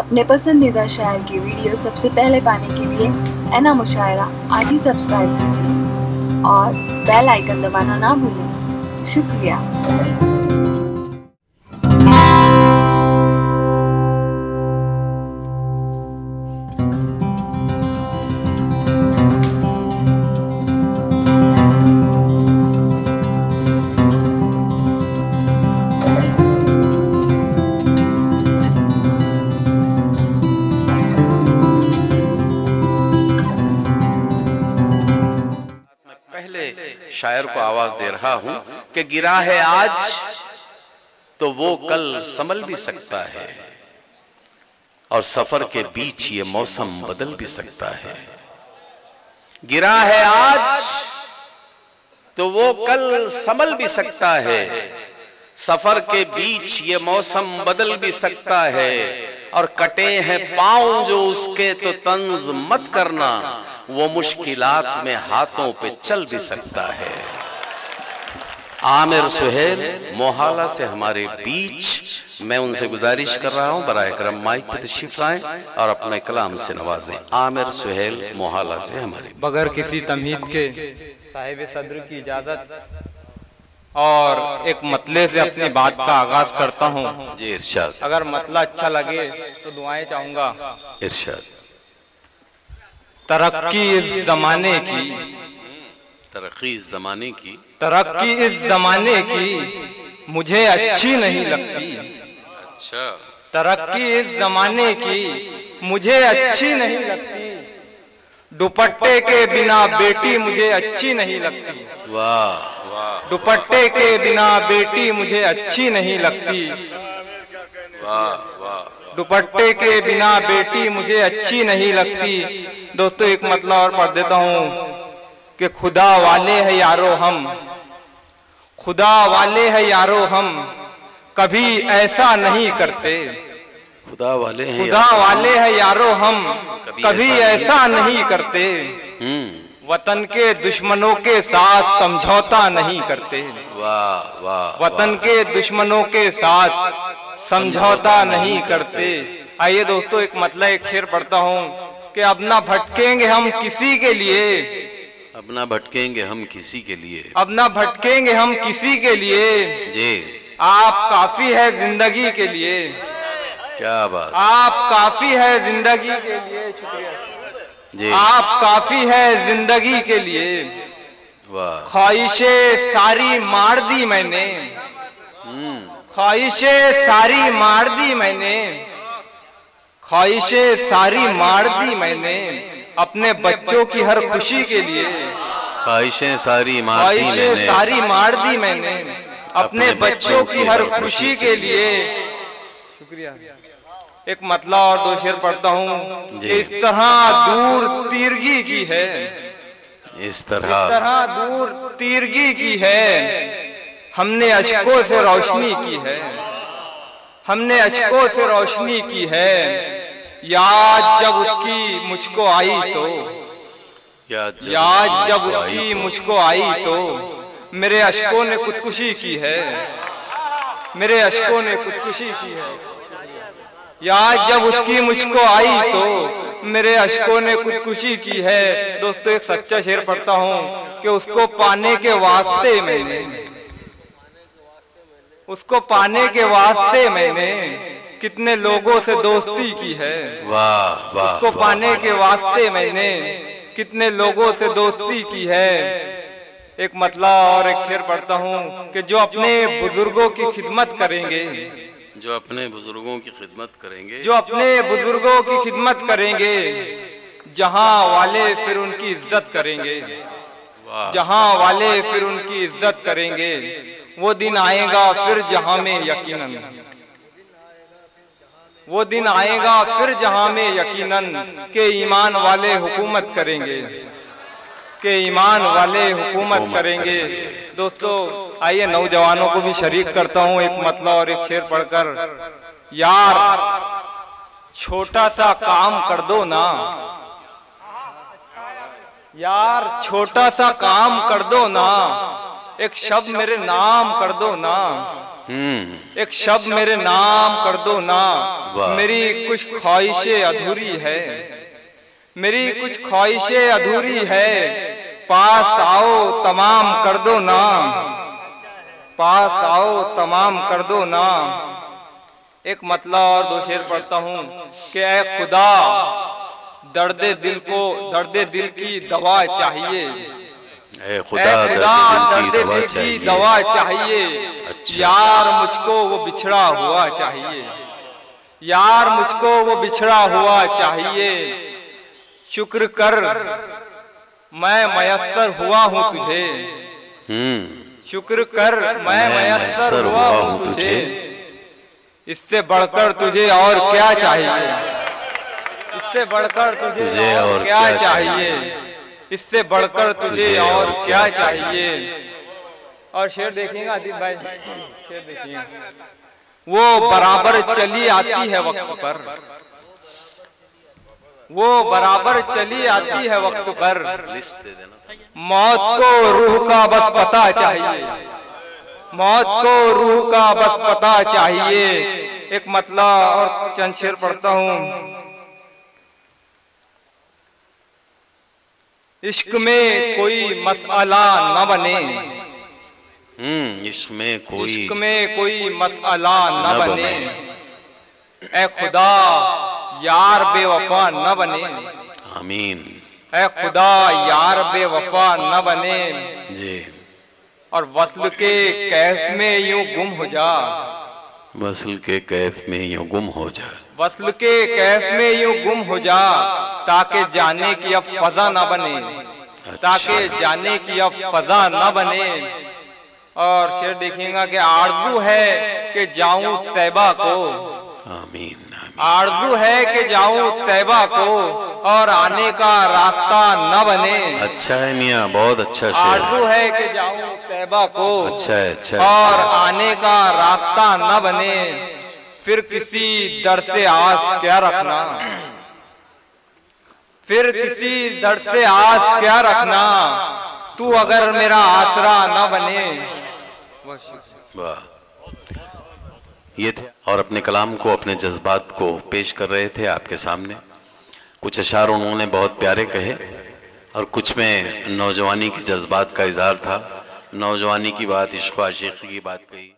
अपने पसंदीदा शायर की वीडियो सबसे पहले पाने के लिए एना मुशायरा आज ही सब्सक्राइब कीजिए और बेल आइकन दबाना ना भूलें। शुक्रिया। शायर को आवाज दे रहा हूं कि गिरा है आज तो वो कल संभल भी सकता है, और सफर के बीच ये मौसम बदल भी सकता है। गिरा है आज तो वो कल संभल भी सकता है, सफर के बीच ये मौसम बदल भी सकता है। और कटे हैं पांव जो उसके तो तंज मत करना, वो मुश्किलात में हाथों पे चल भी सकता है। आमिर सुहेल मोहाला से हमारे बीच, मैं उनसे गुजारिश कर रहा हूं बराए करम माइक पे तशरीफ लाएं और अपने कलाम से नवाजें। आमिर सुहेल मोहाला से हमारे बगैर किसी तमहीद के साहिब सदर की इजाजत और एक मतले से अपनी बात का आगाज करता हूं। जी इरशाद। अगर मतला अच्छा लगे तो दुआएं चाहूंगा। इरशाद। तरक्की इस जमाने की, तरक्की इस जमाने की, तरक्की इस जमाने की मुझे अच्छी नहीं लगती। अच्छा। तरक्की इस जमाने की मुझे अच्छी नहीं लगती, दुपट्टे के बिना बेटी मुझे अच्छी नहीं लगती। वाह वाह। दुपट्टे के बिना बेटी मुझे अच्छी नहीं लगती। वाह वाह। दुपट्टे के बिना बेटी मुझे अच्छी नहीं लगती। दोस्तों एक मतलब और पढ़ देता हूँ कि खुदा वाले है यारो हम, खुदा वाले है यारो हम, कभी ऐसा नहीं करते। खुदा वाले हैं, खुदा वाले है यारो हम, कभी ऐसा नहीं करते। वतन के दुश्मनों के साथ समझौता नहीं करते। वाह वाह। वतन के दुश्मनों के साथ समझौता नहीं करते। आइए दोस्तों एक मतलब एक शेर पढ़ता हूँ कि अब ना भटकेंगे हम किसी के लिए, अब ना भटकेंगे हम किसी के लिए, अब ना भटकेंगे हम किसी के लिए। जी। आप काफी है जिंदगी के लिए। क्या बात। आप काफी है जिंदगी के लिए। शुक्रिया जी। आप काफी है जिंदगी के लिए। वाह। ख्वाहिशें सारी मार दी मैंने, ख्वाहिशें सारी मार दी मैंने, ख्वाहिशें सारी मार दी मैंने, अपने बच्चों की हर खुशी के लिए। ख्वाहिशें सारी मार दी मैंने, ख्वाहिशें सारी मार दी मैंने, अपने बच्चों की हर खुशी के लिए। शुक्रिया। एक मतला और दो शेर पढ़ता हूँ। इस तरह दूर तीरगी की है, इस तरह दूर तीरगी की है, हमने अश्कों से रोशनी की है, हमने अश्कों से रोशनी की है। याद जब उसकी मुझको आई तो, याद जब उसकी मुझको आई तो, मेरे अश्कों ने खुदकुशी की है, मेरे अश्कों ने खुदकुशी की है। याद जब उसकी मुझको आई तो, मेरे अश्कों ने खुदकुशी की है। दोस्तों एक सच्चा शेर पढ़ता हूँ कि उसको पाने के वास्ते मैंने, उसको पाने के वास्ते मैंने कितने लोगों से दोस्ती की है। वाह वाह। उसको पाने के वास्ते मैंने कितने लोगों से दोस्ती की है। एक मतला और एक शेर पढ़ता हूँ कि जो अपने बुजुर्गों की खिदमत करेंगे, जो अपने बुजुर्गों की खिदमत करेंगे, जो अपने बुजुर्गों की खिदमत करेंगे, जहां वाले फिर उनकी इज्जत करेंगे, जहां वाले फिर उनकी इज्जत करेंगे। वो दिन आएगा फिर जहां में यकीनन, वो दिन आएगा फिर जहां में यकीनन के ईमान वाले हुकूमत करेंगे, के ईमान वाले हुकूमत करेंगे। दोस्तों आइए नौजवानों को भी शरीक करता हूँ एक मतलब और एक शेर पढ़कर। यार छोटा सा काम कर दो ना, यार छोटा सा काम कर दो ना, एक शब्द मेरे नाम कर दो ना, एक शब्द मेरे नाम कर दो ना, मेरी कुछ ख्वाहिशें अधूरी है, मेरी कुछ ख्वाहिशें अधूरी है, पास आओ तमाम कर दो ना, पास आओ तमाम कर दो ना। एक मतलब और दो शेर पढ़ता हूँ कि ऐ खुदा दर्दे दिल की दवा चाहिए, ऐ खुदा दर्दे दिल की दवा चाहिए। अच्छा। यार मुझको वो बिछड़ा हुआ चाहिए, यार मुझको वो बिछड़ा हुआ चाहिए। शुक्र कर मैं मयस्सर हुआ हूँ तुझे, शुक्र कर मैं मयस्सर हुआ हूँ तुझे। इससे बढ़कर तुझे और क्या चाहिए, इससे बढ़कर तुझे और क्या चाहिए, इससे बढ़कर तुझे और क्या चाहिए। और शेर देखिएगा आदित्य भाई, शेर देखिए। वो बराबर चली आती है वक्त पर, वो बराबर चली आती है वक्त पर। मौत को रूह का बस पता चाहिए, मौत को रूह का बस पता चाहिए। एक मतलब और चंद शेर पढ़ता हूँ। इश्क में कोई मसला न बने, इश्क में कोई मसला न बने। ऐ खुदा यार बेवफा न बने, आमीन। ऐ खुदा यार बेवफा न बने जी। और वस्ल के कैफ में यूं गुम हो जा, वस्ल के कैफ में यूं गुम हो जा, वस्ल के कैफ में यूं गुम हो जा, ताकि जाने की अब फजा न बने, ताकि जाने की अब फजा न बने। और शेर देखिएगा कि आरज़ू है कि जाऊं तैबा को, आमीन। आरज़ू है कि जाऊं तैबा को और आने का रास्ता न बने। अच्छा है मियाँ, बहुत अच्छा शेर। आरज़ू है कि जाऊं तैबा को, अच्छा है, अच्छा है। और आने का रास्ता न बने। फिर किसी दर से आस क्या रखना, फिर किसी दर से आस क्या रखना, तू अगर मेरा आसरा न बने। वाह, ये थे और अपने कलाम को, अपने जज्बात को पेश कर रहे थे आपके सामने। कुछ अशार उन्होंने बहुत प्यारे कहे और कुछ में नौजवानी के जज्बात का इजहार था। नौजवानी की बात, इश्क आशिकी की बात कही।